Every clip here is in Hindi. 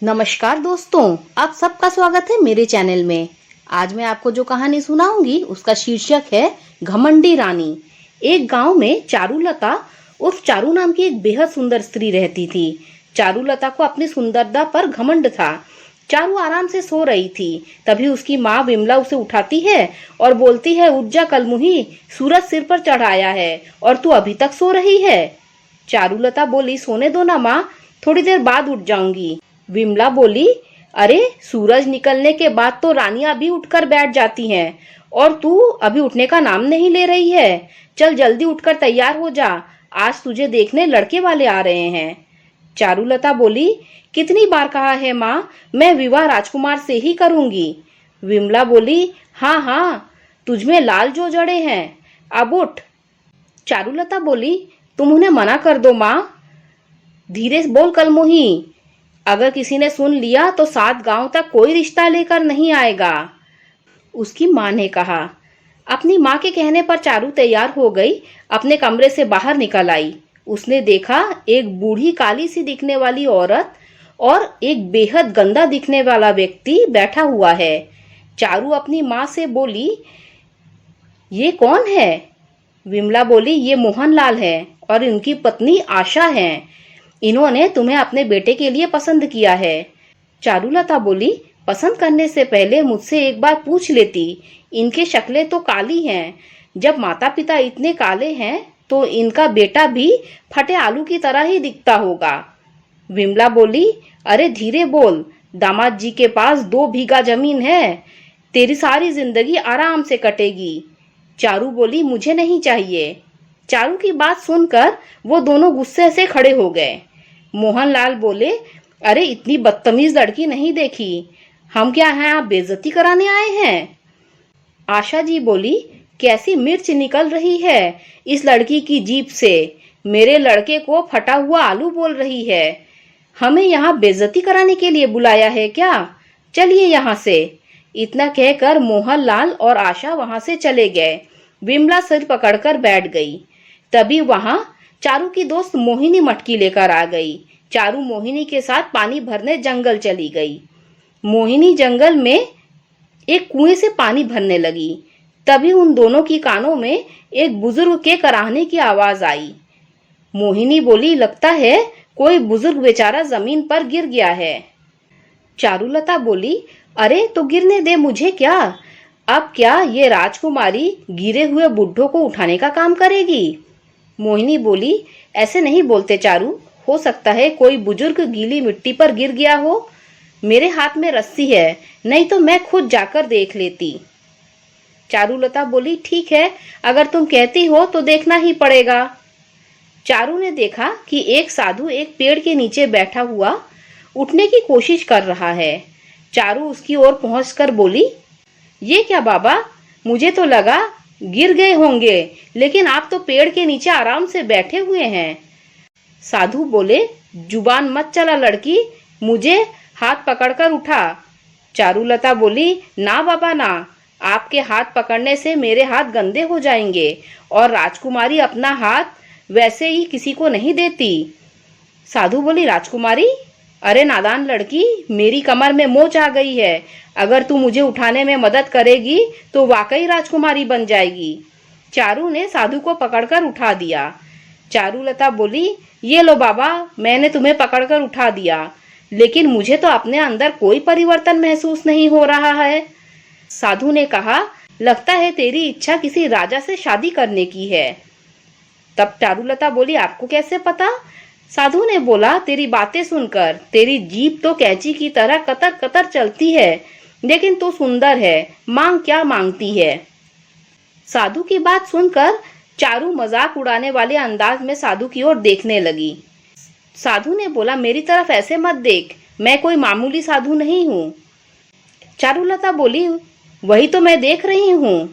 नमस्कार दोस्तों, आप सबका स्वागत है मेरे चैनल में। आज मैं आपको जो कहानी सुनाऊंगी उसका शीर्षक है घमंडी रानी। एक गांव में चारुलता उर्फ चारू नाम की एक बेहद सुंदर स्त्री रहती थी। चारुलता को अपनी सुंदरता पर घमंड था। चारू आराम से सो रही थी, तभी उसकी माँ विमला उसे उठाती है और बोलती है, उठ जा कलमुही, सूरज सिर पर चढ़ आया है और तू अभी तक सो रही है। चारुलता बोली, सोने दो ना माँ, थोड़ी देर बाद उठ जाऊंगी। विमला बोली, अरे सूरज निकलने के बाद तो रानियां भी उठकर बैठ जाती हैं और तू अभी उठने का नाम नहीं ले रही है। चल जल्दी उठकर तैयार हो जा, आज तुझे देखने लड़के वाले आ रहे हैं। चारुलता बोली, कितनी बार कहा है माँ, मैं विवाह राजकुमार से ही करूंगी। विमला बोली, हाँ हाँ, तुझमें लाल जो जड़े हैं, अब उठ। चारुलता बोली, तुम उन्हें मना कर दो माँ। धीरे बोल कलमोही, अगर किसी ने सुन लिया तो 7 गांव तक कोई रिश्ता लेकर नहीं आएगा। उसकी माँ ने कहा। अपनी माँ के कहने पर चारू तैयार हो गई, अपने कमरे से बाहर निकल आई। उसने देखा एक बूढ़ी काली सी दिखने वाली औरत और एक बेहद गंदा दिखने वाला व्यक्ति बैठा हुआ है। चारू अपनी माँ से बोली, ये कौन है? विमला बोली, ये मोहनलाल है और उनकी पत्नी आशा है। इन्होंने तुम्हें अपने बेटे के लिए पसंद किया है। चारुलता बोली, पसंद करने से पहले मुझसे एक बार पूछ लेती, इनके शक्लें तो काली हैं। जब माता पिता इतने काले हैं तो इनका बेटा भी फटे आलू की तरह ही दिखता होगा। विमला बोली, अरे धीरे बोल, दामाद जी के पास 2 बीघा जमीन है, तेरी सारी जिंदगी आराम से कटेगी। चारू बोली, मुझे नहीं चाहिए। चारू की बात सुनकर वो दोनों गुस्से से खड़े हो गए। मोहनलाल बोले, अरे इतनी बदतमीज लड़की नहीं देखी, हम क्या हैं आप बेइज्जती कराने आए हैं? आशा जी बोली, कैसी मिर्च निकल रही है इस लड़की की जीभ से, मेरे लड़के को फटा हुआ आलू बोल रही है। हमें यहाँ बेइज्जती कराने के लिए बुलाया है क्या? चलिए यहाँ से। इतना कहकर मोहनलाल और आशा वहां से चले गए। विमला सिर पकड़कर बैठ गई। तभी वहां चारू की दोस्त मोहिनी मटकी लेकर आ गई। चारू मोहिनी के साथ पानी भरने जंगल चली गई। मोहिनी जंगल में एक कुएं से पानी भरने लगी। तभी उन दोनों की कानों में एक बुजुर्ग के कराहने की आवाज आई। मोहिनी बोली, लगता है कोई बुजुर्ग बेचारा जमीन पर गिर गया है। चारुलता बोली, अरे तो गिरने दे, मुझे क्या। अब क्या ये राजकुमारी गिरे हुए बुड्ढों को उठाने का काम करेगी? मोहिनी बोली, ऐसे नहीं बोलते चारू, हो सकता है कोई बुजुर्ग गीली मिट्टी पर गिर गया हो। मेरे हाथ में रस्सी है, नहीं तो मैं खुद जाकर देख लेती। चारुलता बोली, ठीक है, अगर तुम कहती हो तो देखना ही पड़ेगा। चारू ने देखा कि एक साधु एक पेड़ के नीचे बैठा हुआ उठने की कोशिश कर रहा है। चारू उसकी ओर पहुंचकर बोली, ये क्या बाबा, मुझे तो लगा गिर गए होंगे, लेकिन आप तो पेड़ के नीचे आराम से बैठे हुए हैं। साधु बोले, जुबान मत चला लड़की, मुझे हाथ पकड़कर उठा। चारुलता बोली, ना बाबा ना, आपके हाथ पकड़ने से मेरे हाथ गंदे हो जाएंगे और राजकुमारी अपना हाथ वैसे ही किसी को नहीं देती। साधु बोली, राजकुमारी? अरे नादान लड़की, मेरी कमर में मोच आ गई है, अगर तू मुझे उठाने में मदद करेगी तो वाकई राजकुमारी बन जाएगी। चारू ने साधु को पकड़कर उठा दिया। चारुलता बोली, ये लो बाबा, मैंने तुम्हें पकड़कर उठा दिया, लेकिन मुझे तो अपने अंदर कोई परिवर्तन महसूस नहीं हो रहा है। साधु ने कहा, लगता है तेरी इच्छा किसी राजा से शादी करने की है। तब चारुलता बोली, आपको कैसे पता? साधु ने बोला, तेरी बातें सुनकर, तेरी जीभ तो कैंची की तरह कतर कतर चलती है, लेकिन तू सुंदर है, मांग क्या मांगती है? साधु की बात सुनकर चारू मजाक उड़ाने वाले अंदाज में साधु की ओर देखने लगी। साधु ने बोला, मेरी तरफ ऐसे मत देख, मैं कोई मामूली साधु नहीं हूँ। चारुलता बोली, वही तो मैं देख रही हूँ।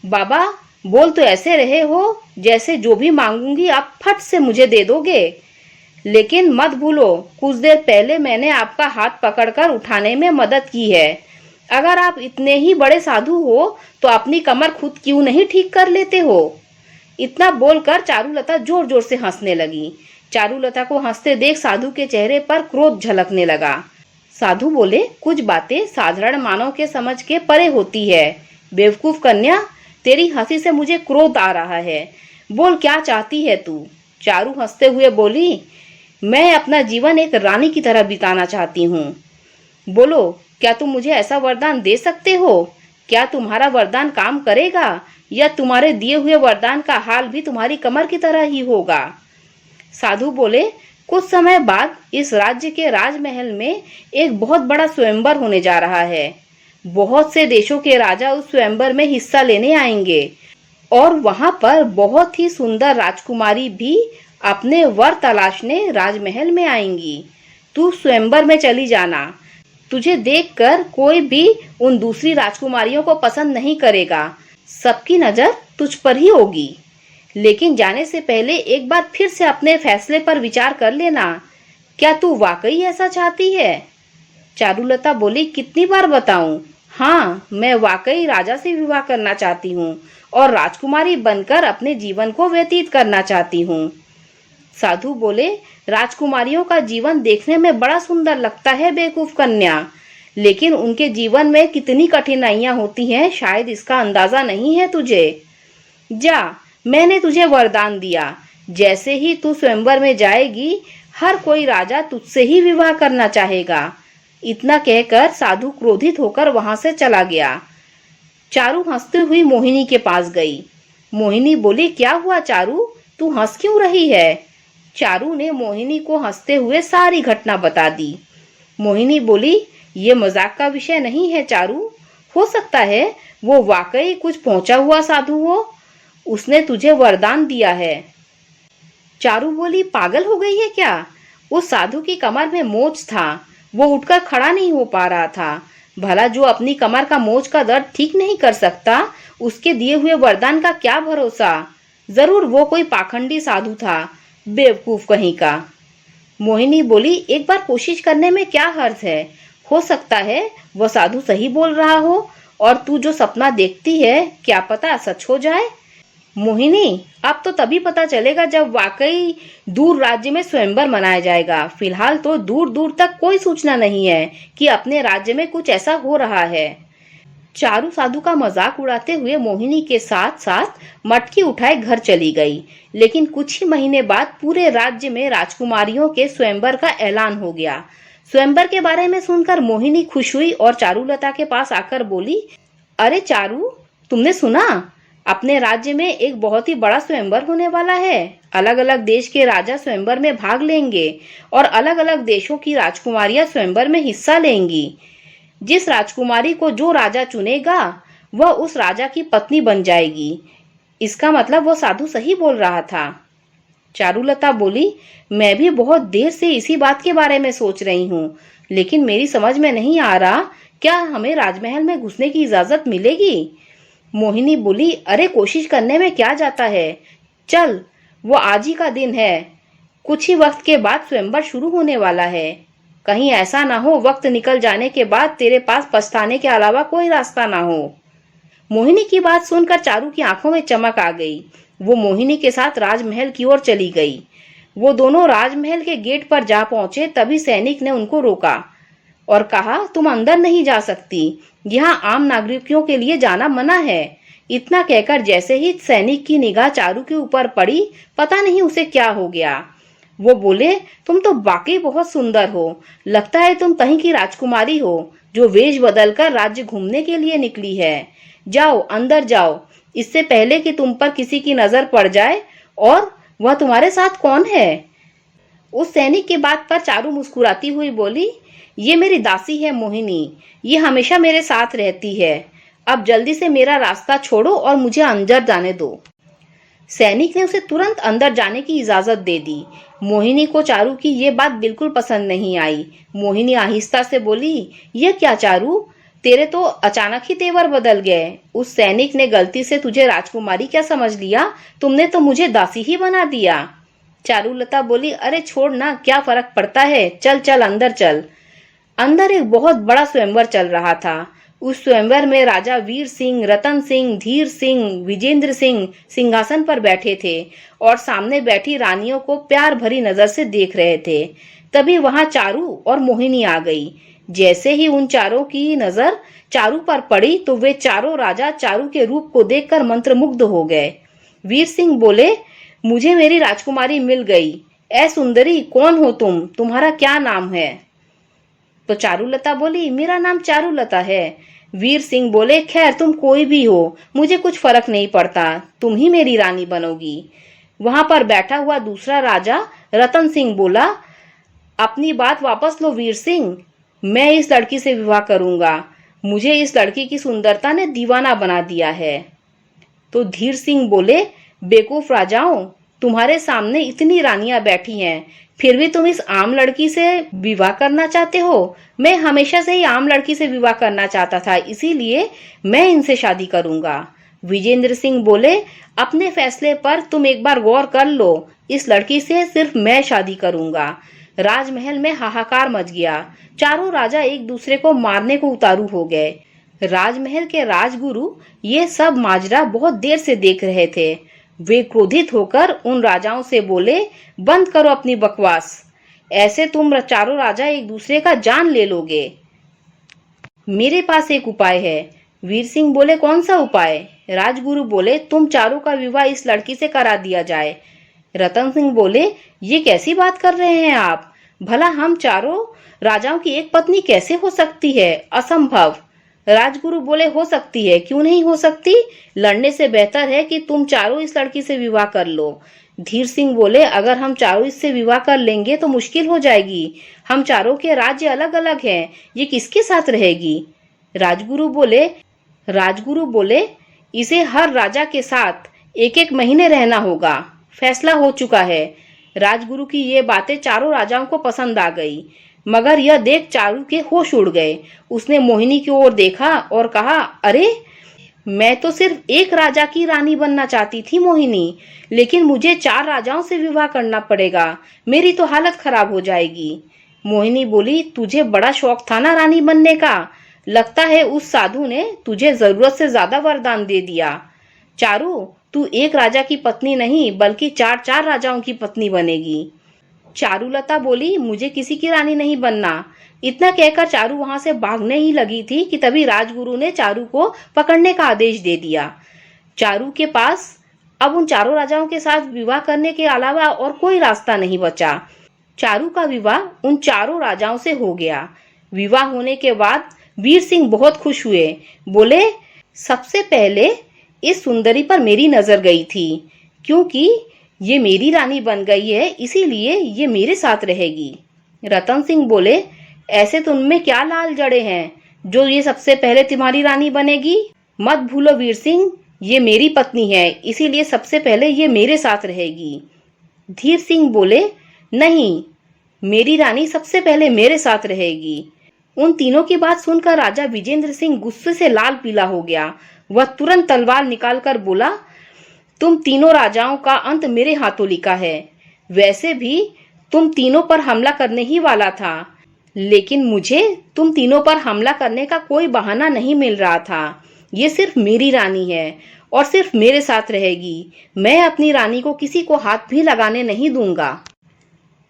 बाबा, बोल तो ऐसे रहे हो जैसे जो भी मांगूंगी आप फट से मुझे दे दोगे, लेकिन मत भूलो कुछ देर पहले मैंने आपका हाथ पकड़कर उठाने में मदद की है। अगर आप इतने ही बड़े साधु हो तो अपनी कमर खुद क्यों नहीं ठीक कर लेते हो? इतना बोलकर चारुलता जोर जोर से हंसने लगी। चारुलता को हंसते देख साधु के चेहरे पर क्रोध झलकने लगा। साधु बोले, कुछ बातें साधारण मानव के समझ के परे होती है। बेवकूफ कन्या, तेरी हंसी से मुझे क्रोध आ रहा है। बोल, क्या चाहती है तू? चारू हंसते हुए बोली, मैं अपना जीवन एक रानी की तरह बिताना चाहती हूँ। बोलो, क्या तुम मुझे ऐसा वरदान दे सकते हो? क्या तुम्हारा वरदान काम करेगा, या तुम्हारे दिए हुए वरदान का हाल भी तुम्हारी कमर की तरह ही होगा? साधु बोले, कुछ समय बाद इस राज्य के राजमहल में एक बहुत बड़ा स्वयंवर होने जा रहा है। बहुत से देशों के राजा उस स्वयंवर में हिस्सा लेने आएंगे और वहां पर बहुत ही सुंदर राजकुमारी भी अपने वर तलाशने राजमहल में आएंगी। तू स्वयंवर में चली जाना। तुझे देखकर कोई भी उन दूसरी राजकुमारियों को पसंद नहीं करेगा। सबकी नजर तुझ पर ही होगी। लेकिन जाने से पहले एक बार फिर से अपने फैसले पर विचार कर लेना। क्या तू वाकई ऐसा चाहती है? चारुलता बोली, कितनी बार बताऊं? हाँ, मैं वाकई राजा से विवाह करना चाहती हूँ और राजकुमारी बनकर अपने जीवन को व्यतीत करना चाहती हूँ। साधु बोले, राजकुमारियों का जीवन देखने में बड़ा सुंदर लगता है बेवकूफ कन्या, लेकिन उनके जीवन में कितनी कठिनाइयां होती हैं शायद इसका अंदाजा नहीं है तुझे। जा, मैंने तुझे वरदान दिया, जैसे ही तू स्वयंवर में जाएगी हर कोई राजा तुझसे ही विवाह करना चाहेगा। इतना कहकर साधु क्रोधित होकर वहां से चला गया। चारू हंसती हुई मोहिनी के पास गई। मोहिनी बोली, क्या हुआ चारू, तू हंस क्यों रही है? चारू ने मोहिनी को हंसते हुए सारी घटना बता दी। मोहिनी बोली, ये मजाक का विषय नहीं है चारू। हो सकता है वो वाकई कुछ पहुंचा हुआ साधु हो। उसने तुझे वरदान दिया है। चारू बोली, पागल हो गई है क्या? उस साधु की कमर में मोच था, वो उठकर खड़ा नहीं हो पा रहा था। भला जो अपनी कमर का मोच का दर्द ठीक नहीं कर सकता, उसके दिए हुए वरदान का क्या भरोसा? जरूर वो कोई पाखंडी साधु था, बेवकूफ कहीं का। मोहिनी बोली, एक बार कोशिश करने में क्या हर्ज है? हो सकता है वो साधु सही बोल रहा हो और तू जो सपना देखती है क्या पता सच हो जाए। मोहिनी, अब तो तभी पता चलेगा जब वाकई दूर राज्य में स्वयंवर मनाया जाएगा। फिलहाल तो दूर दूर तक कोई सूचना नहीं है कि अपने राज्य में कुछ ऐसा हो रहा है। चारू साधु का मजाक उड़ाते हुए मोहिनी के साथ साथ मटकी उठाए घर चली गई। लेकिन कुछ ही महीने बाद पूरे राज्य में राजकुमारियों के स्वयंवर का ऐलान हो गया। स्वयंवर के बारे में सुनकर मोहिनी खुश हुई और चारुलता के पास आकर बोली, अरे चारू, तुमने सुना? अपने राज्य में एक बहुत ही बड़ा स्वयंवर होने वाला है। अलग अलग देश के राजा स्वयंवर में भाग लेंगे और अलग अलग देशों की राजकुमारियां स्वयंवर में हिस्सा लेंगी। जिस राजकुमारी को जो राजा चुनेगा वह उस राजा की पत्नी बन जाएगी। इसका मतलब वो साधु सही बोल रहा था। चारुलता बोली, मैं भी बहुत देर से इसी बात के बारे में सोच रही हूँ, लेकिन मेरी समझ में नहीं आ रहा, क्या हमें राजमहल में घुसने की इजाजत मिलेगी? मोहिनी बोली, अरे कोशिश करने में क्या जाता है, चल, वो आज ही का दिन है। कुछ ही वक्त के बाद स्वयंवर शुरू होने वाला है। कहीं ऐसा ना हो वक्त निकल जाने के बाद तेरे पास पछताने के अलावा कोई रास्ता ना हो। मोहिनी की बात सुनकर चारू की आंखों में चमक आ गई। वो मोहिनी के साथ राजमहल की ओर चली गई। वो दोनों राजमहल के गेट पर जा पहुंचे तभी सैनिक ने उनको रोका और कहा, तुम अंदर नहीं जा सकती, यहाँ आम नागरिकों के लिए जाना मना है। इतना कहकर जैसे ही सैनिक की निगाह चारू के ऊपर पड़ी, पता नहीं उसे क्या हो गया। वो बोले, तुम तो वाकई बहुत सुंदर हो। लगता है तुम कहीं की राजकुमारी हो जो वेश बदलकर राज्य घूमने के लिए निकली है। जाओ, अंदर जाओ, इससे पहले कि तुम पर किसी की नजर पड़ जाए। और वह तुम्हारे साथ कौन है? उस सैनिक की बात पर चारू मुस्कुराती हुई बोली, ये मेरी दासी है मोहिनी। ये हमेशा मेरे साथ रहती है। अब जल्दी से मेरा रास्ता छोड़ो और मुझे अंदर जाने दो। सैनिक ने उसे तुरंत अंदर जाने की इजाजत दे दी। मोहिनी को चारू की ये बात बिल्कुल पसंद नहीं आई। मोहिनी आहिस्ता से बोली, ये क्या चारू, तेरे तो अचानक ही तेवर बदल गए। उस सैनिक ने गलती से तुझे राजकुमारी क्या समझ लिया? तुमने तो मुझे दासी ही बना दिया। चारुलता बोली, अरे छोड़ ना, क्या फर्क पड़ता है, चल चल अंदर चल। अंदर एक बहुत बड़ा स्वयंवर चल रहा था। उस स्वयंवर में राजा वीर सिंह, रतन सिंह, धीर सिंह, विजेंद्र सिंह सिंहासन पर बैठे थे और सामने बैठी रानियों को प्यार भरी नजर से देख रहे थे। तभी वहां चारू और मोहिनी आ गई। जैसे ही उन चारों की नजर चारू पर पड़ी तो वे चारों राजा चारू के रूप को देखकर मंत्रमुग्ध हो गए। वीर सिंह बोले, मुझे मेरी राजकुमारी मिल गई। ऐ सुंदरी, कौन हो तुम? तुम्हारा क्या नाम है? तो चारुलता बोली, मेरा नाम चारुलता है। वीर सिंह बोले, खैर तुम कोई भी हो, मुझे कुछ फर्क नहीं पड़ता, तुम ही मेरी रानी बनोगी। वहां पर बैठा हुआ दूसरा राजा रतन सिंह बोला, अपनी बात वापस लो वीर सिंह, मैं इस लड़की से विवाह करूंगा। मुझे इस लड़की की सुंदरता ने दीवाना बना दिया है। तो धीर सिंह बोले, बेवकूफ राजाओं, तुम्हारे सामने इतनी रानियां बैठी हैं, फिर भी तुम इस आम लड़की से विवाह करना चाहते हो? मैं हमेशा से ही आम लड़की से विवाह करना चाहता था, इसीलिए मैं इनसे शादी करूंगा। विजेंद्र सिंह बोले, अपने फैसले पर तुम एक बार गौर कर लो, इस लड़की से सिर्फ मैं शादी करूंगा। राजमहल में हाहाकार मच गया। चारों राजा एक दूसरे को मारने को उतारू हो गए। राजमहल के राजगुरु ये सब माजरा बहुत देर से देख रहे थे। वे क्रोधित होकर उन राजाओं से बोले, बंद करो अपनी बकवास, ऐसे तुम चारों राजा एक दूसरे का जान ले लोगे। मेरे पास एक उपाय है। वीर सिंह बोले, कौन सा उपाय? राजगुरु बोले, तुम चारों का विवाह इस लड़की से करा दिया जाए। रतन सिंह बोले, ये कैसी बात कर रहे हैं आप? भला हम चारों राजाओं की एक पत्नी कैसे हो सकती है? असंभव। राजगुरु बोले, हो सकती है, क्यों नहीं हो सकती? लड़ने से बेहतर है कि तुम चारों इस लड़की से विवाह कर लो। धीर सिंह बोले, अगर हम चारों इससे विवाह कर लेंगे तो मुश्किल हो जाएगी। हम चारों के राज्य अलग अलग हैं, ये किसके साथ रहेगी? राजगुरु बोले, इसे हर राजा के साथ एक एक महीने रहना होगा, फैसला हो चुका है। राजगुरु की ये बातें चारों राजाओं को पसंद आ गई, मगर यह देख चारू के होश उड़ गए। उसने मोहिनी की ओर देखा और कहा, अरे मैं तो सिर्फ एक राजा की रानी बनना चाहती थी मोहिनी, लेकिन मुझे 4 राजाओं से विवाह करना पड़ेगा, मेरी तो हालत खराब हो जाएगी। मोहिनी बोली, तुझे बड़ा शौक था ना रानी बनने का, लगता है उस साधु ने तुझे जरूरत से ज्यादा वरदान दे दिया। चारू, तू एक राजा की पत्नी नहीं बल्कि 4 राजाओं की पत्नी बनेगी। चारुलता बोली, मुझे किसी की रानी नहीं बनना। इतना कहकर चारू वहां से भागने ही लगी थी कि तभी राजगुरु ने चारू को पकड़ने का आदेश दे दिया। चारू के पास अब उन चारों राजाओं के साथ विवाह करने के अलावा और कोई रास्ता नहीं बचा। चारू का विवाह उन चारों राजाओं से हो गया। विवाह होने के बाद वीर सिंह बहुत खुश हुए। बोले, सबसे पहले इस सुंदरी पर मेरी नजर गई थी, क्योंकि ये मेरी रानी बन गई है, इसीलिए ये मेरे साथ रहेगी। रतन सिंह बोले, ऐसे तुममें क्या लाल जड़े हैं जो ये सबसे पहले तुम्हारी रानी बनेगी? मत भूलो वीर सिंह, ये मेरी पत्नी है, इसीलिए सबसे पहले ये मेरे साथ रहेगी। धीर सिंह बोले, नहीं, मेरी रानी सबसे पहले मेरे साथ रहेगी। उन तीनों की बात सुनकर राजा विजेंद्र सिंह गुस्से से लाल पीला हो गया। वह तुरंत तलवार निकालकर बोला, तुम तीनों राजाओं का अंत मेरे हाथों लिखा है। वैसे भी तुम तीनों पर हमला करने ही वाला था, लेकिन मुझे तुम तीनों पर हमला करने का कोई बहाना नहीं मिल रहा था। ये सिर्फ मेरी रानी है और सिर्फ मेरे साथ रहेगी। मैं अपनी रानी को किसी को हाथ भी लगाने नहीं दूंगा।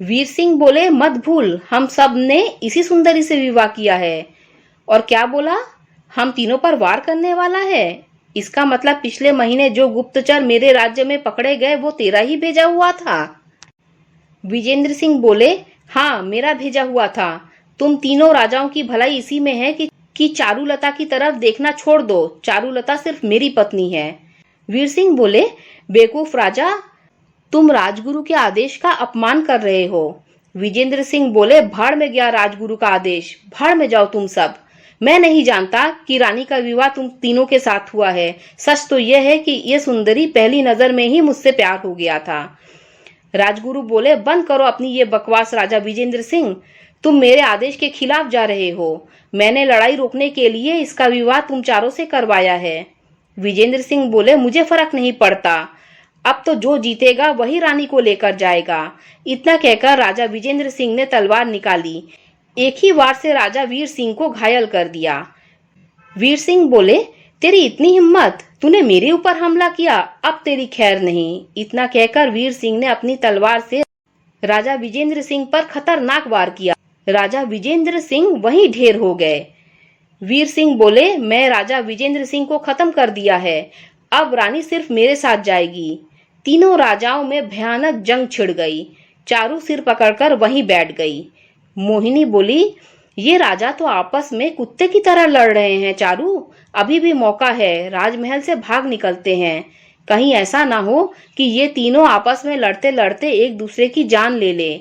वीर सिंह बोले, मत भूल, हम सब ने इसी सुंदरी से विवाह किया है। और क्या बोला? हम तीनों पर वार करने वाला है? इसका मतलब पिछले महीने जो गुप्तचर मेरे राज्य में पकड़े गए वो तेरा ही भेजा हुआ था? विजेंद्र सिंह बोले, हाँ, मेरा भेजा हुआ था। तुम तीनों राजाओं की भलाई इसी में है कि चारुलता की तरफ देखना छोड़ दो। चारुलता सिर्फ मेरी पत्नी है। वीर सिंह बोले, बेवकूफ राजा, तुम राजगुरु के आदेश का अपमान कर रहे हो। विजेंद्र सिंह बोले, भाड़ में गया राजगुरु का आदेश, भाड़ में जाओ तुम सब। मैं नहीं जानता कि रानी का विवाह तुम तीनों के साथ हुआ है। सच तो यह है कि यह सुंदरी पहली नजर में ही मुझसे प्यार हो गया था। राजगुरु बोले, बंद करो अपनी ये बकवास राजा विजेंद्र सिंह, तुम मेरे आदेश के खिलाफ जा रहे हो। मैंने लड़ाई रोकने के लिए इसका विवाह तुम चारों से करवाया है। विजेंद्र सिंह बोले, मुझे फर्क नहीं पड़ता, अब तो जो जीतेगा वही रानी को लेकर जाएगा। इतना कहकर राजा विजेंद्र सिंह ने तलवार निकाली। एक ही वार से राजा वीर सिंह को घायल कर दिया। वीर सिंह बोले, तेरी इतनी हिम्मत, तूने मेरे ऊपर हमला किया, अब तेरी खैर नहीं। इतना कहकर वीर सिंह ने अपनी तलवार से राजा विजेंद्र सिंह पर खतरनाक वार किया। राजा विजेंद्र सिंह वहीं ढेर हो गए। वीर सिंह बोले, मैं राजा विजेंद्र सिंह को खत्म कर दिया है, अब रानी सिर्फ मेरे साथ जाएगी। तीनों राजाओं में भयानक जंग छिड़ गई। चारू सिर पकड़कर वहीं बैठ गई। मोहिनी बोली, ये राजा तो आपस में कुत्ते की तरह लड़ रहे हैं चारू, अभी भी मौका है, राजमहल से भाग निकलते हैं। कहीं ऐसा ना हो कि ये तीनों आपस में लड़ते लड़ते एक दूसरे की जान ले ले।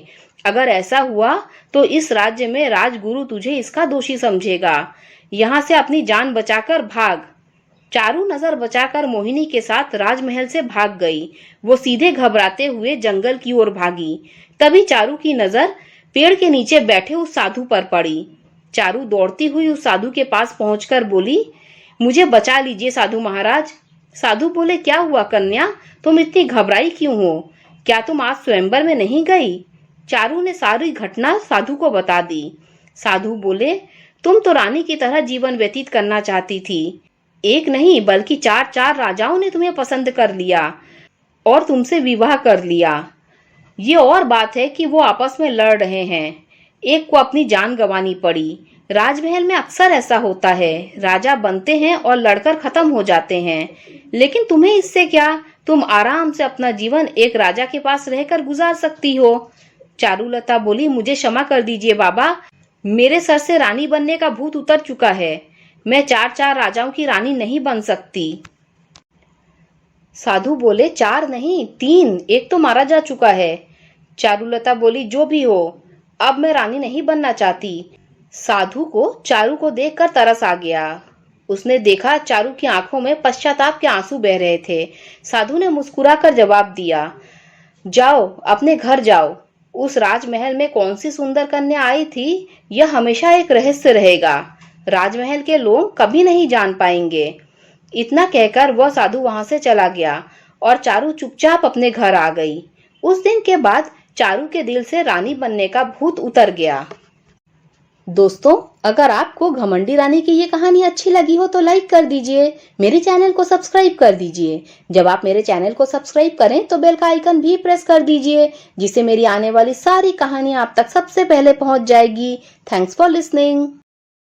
अगर ऐसा हुआ तो इस राज्य में राजगुरु तुझे इसका दोषी समझेगा। यहाँ से अपनी जान बचाकर भाग। चारू नजर बचाकर मोहिनी के साथ राजमहल से भाग गई। वो सीधे घबराते हुए जंगल की ओर भागी। तभी चारू की नजर पेड़ के नीचे बैठे उस साधु पर पड़ी। चारू दौड़ती हुई उस साधु के पास पहुंचकर बोली, मुझे बचा लीजिए साधु महाराज। साधु बोले, क्या हुआ कन्या, तुम इतनी घबराई क्यों हो? क्या तुम आज स्वयंवर में नहीं गई? चारू ने सारी घटना साधु को बता दी। साधु बोले, तुम तो रानी की तरह जीवन व्यतीत करना चाहती थी। एक नहीं बल्कि चार राजाओं ने तुम्हें पसंद कर लिया और तुमसे विवाह कर लिया। ये और बात है कि वो आपस में लड़ रहे हैं, एक को अपनी जान गंवानी पड़ी। राजमहल में अक्सर ऐसा होता है, राजा बनते हैं और लड़कर खत्म हो जाते हैं, लेकिन तुम्हें इससे क्या, तुम आराम से अपना जीवन एक राजा के पास रहकर गुजार सकती हो। चारुलता बोली, मुझे क्षमा कर दीजिए बाबा, मेरे सर से रानी बनने का भूत उतर चुका है, मैं चार राजाओं की रानी नहीं बन सकती। साधु बोले, 4 नहीं 3, एक तो मारा जा चुका है। चारुलता बोली, जो भी हो, अब मैं रानी नहीं बनना चाहती। साधु को चारू को देखकर तरस आ गया। उसने देखा चारू की आंखों में पश्चाताप के आंसू बह रहे थे। साधु ने मुस्कुराकर जवाब दिया, जाओ अपने घर जाओ। उस राजमहल में कौन सी सुंदर कन्या आई थी, यह हमेशा एक रहस्य रहेगा। राजमहल के लोग कभी नहीं जान पाएंगे। इतना कहकर वह साधु वहां से चला गया और चारू चुपचाप अपने घर आ गई। उस दिन के बाद चारू के दिल से रानी बनने का भूत उतर गया। दोस्तों, अगर आपको घमंडी रानी की ये कहानी अच्छी लगी हो तो लाइक कर दीजिए, मेरे चैनल को सब्सक्राइब कर दीजिए। जब आप मेरे चैनल को सब्सक्राइब करें तो बेल का आइकन भी प्रेस कर दीजिए, जिससे मेरी आने वाली सारी कहानियां आप तक सबसे पहले पहुंच जाएगी। Thanks for listening.